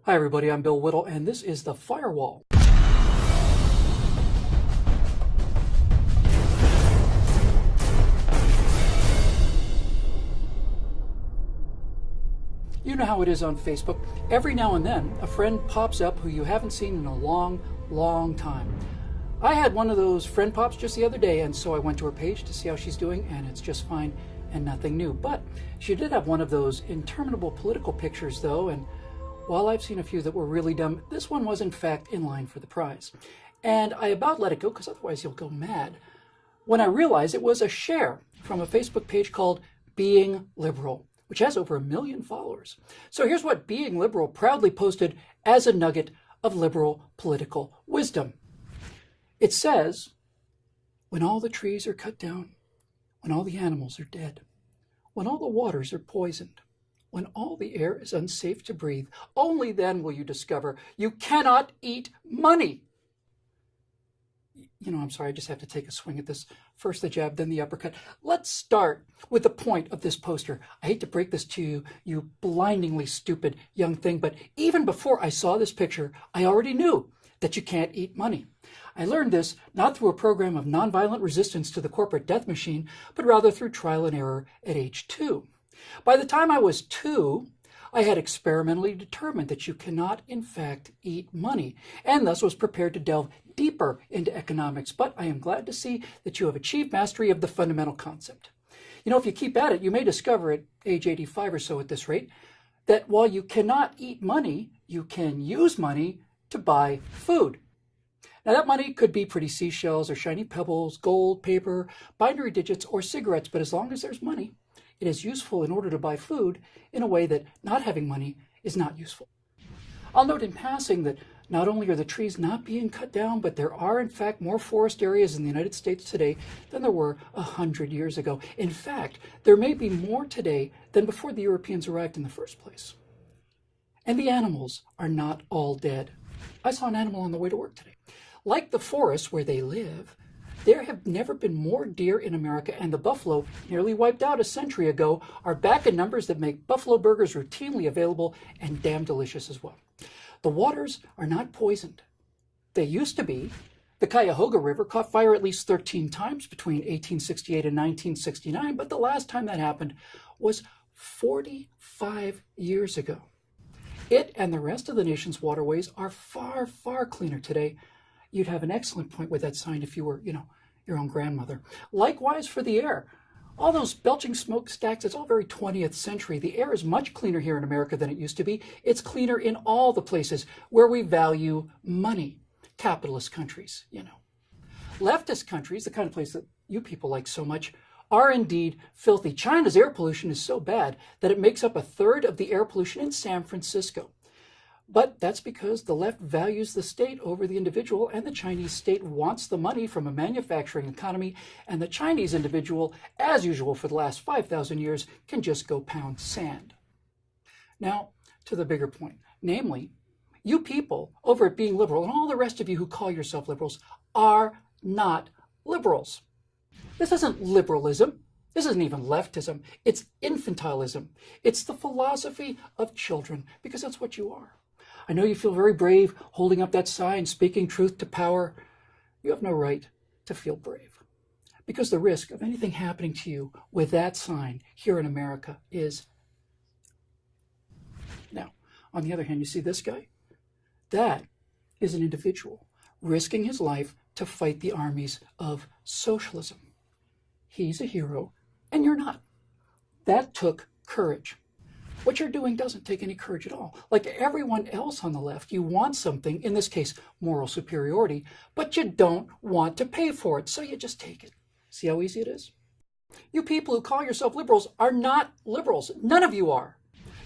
Hi everybody, I'm Bill Whittle, and this is The Firewall. You know how it is on Facebook. Every now and then, a friend pops up who you haven't seen in a long time. I had one of those friend pops just the other day, and so I went to her page to see how she's doing, and it's just fine and nothing new. But she did have one of those interminable political pictures, though, and while I've seen a few that were really dumb, this one was in fact in line for the prize. And I about let it go, because otherwise you'll go mad, when I realized it was a share from a Facebook page called Being Liberal, which has over 1 million followers. So here's what Being Liberal proudly posted as a nugget of liberal political wisdom. It says, when all the trees are cut down, when all the animals are dead, when all the waters are poisoned, when all the air is unsafe to breathe, only then will you discover you cannot eat money. You know, I'm sorry, I just have to take a swing at this. First the jab, then the uppercut. Let's start with the point of this poster. I hate to break this to you, you blindingly stupid young thing, but even before I saw this picture, I already knew that you can't eat money. I learned this not through a program of nonviolent resistance to the corporate death machine, but rather through trial and error at age 2. By the time I was 2, I had experimentally determined that you cannot, in fact, eat money, and thus was prepared to delve deeper into economics. But I am glad to see that you have achieved mastery of the fundamental concept. You know, if you keep at it, you may discover at age 85 or so at this rate, that while you cannot eat money, you can use money to buy food. Now, that money could be pretty seashells or shiny pebbles, gold, paper, binary digits, or cigarettes, but as long as there's money, it is useful in order to buy food in a way that not having money is not useful. I'll note in passing that not only are the trees not being cut down, but there are in fact more forest areas in the United States today than there were 100 years ago. In fact, there may be more today than before the Europeans arrived in the first place. And the animals are not all dead. I saw an animal on the way to work today. Like the forests where they live, there have never been more deer in America, and the buffalo, nearly wiped out a century ago, are back in numbers that make buffalo burgers routinely available and damn delicious as well. The waters are not poisoned. They used to be. The Cuyahoga River caught fire at least 13 times between 1868 and 1969, but the last time that happened was 45 years ago. It and the rest of the nation's waterways are far cleaner today. You'd have an excellent point with that sign if you were, your own grandmother. Likewise for the air. All those belching smokestacks, it's all very 20th century. The air is much cleaner here in America than it used to be. It's cleaner in all the places where we value money. Capitalist countries, Leftist countries, the kind of place that you people like so much, are indeed filthy. China's air pollution is so bad that it makes up 1/3 of the air pollution in San Francisco. But that's because the left values the state over the individual, and the Chinese state wants the money from a manufacturing economy, and the Chinese individual, as usual for the last 5,000 years, can just go pound sand. Now, to the bigger point, namely, you people over at Being Liberal, and all the rest of you who call yourself liberals, are not liberals. This isn't liberalism. This isn't even leftism. It's infantilism. It's the philosophy of children, because that's what you are. I know you feel very brave holding up that sign, speaking truth to power. You have no right to feel brave, because the risk of anything happening to you with that sign here in America is. Now, on the other hand, you see this guy? That is an individual risking his life to fight the armies of socialism. He's a hero, and you're not. That took courage. What you're doing doesn't take any courage at all. Like everyone else on the left, you want something, in this case, moral superiority, but you don't want to pay for it, so you just take it. See how easy it is? You people who call yourself liberals are not liberals. None of you are.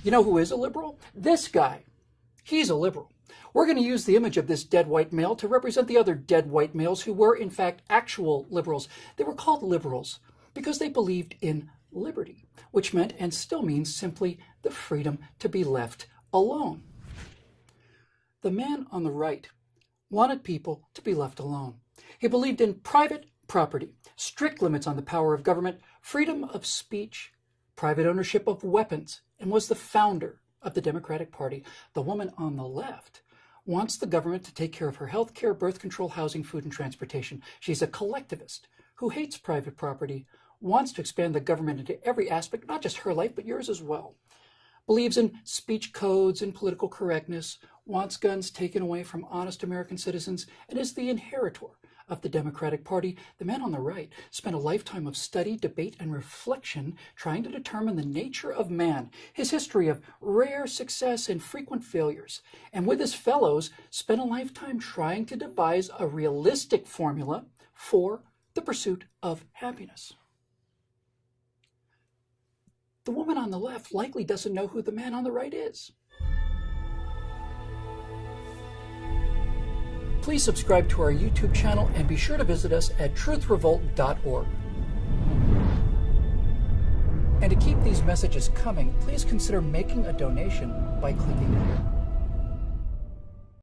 You know who is a liberal? This guy. He's a liberal. We're going to use the image of this dead white male to represent the other dead white males who were, in fact, actual liberals. They were called liberals because they believed in liberty, which meant and still means simply the freedom to be left alone. The man on the right wanted people to be left alone. He believed in private property, strict limits on the power of government, freedom of speech, private ownership of weapons, and was the founder of the Democratic Party, the woman on the left, wants the government to take care of her health care, birth control, housing, food, and transportation. She's a collectivist who hates private property, wants to expand the government into every aspect, not just her life, but yours as well. Believes in speech codes and political correctness, wants guns taken away from honest American citizens, and is the inheritor of the Democratic Party. The man on the right spent a lifetime of study, debate, and reflection trying to determine the nature of man, his history of rare success and frequent failures, and with his fellows spent a lifetime trying to devise a realistic formula for the pursuit of happiness. The woman on the left likely doesn't know who the man on the right is. Please subscribe to our YouTube channel and be sure to visit us at truthrevolt.org. And to keep these messages coming, please consider making a donation by clicking here.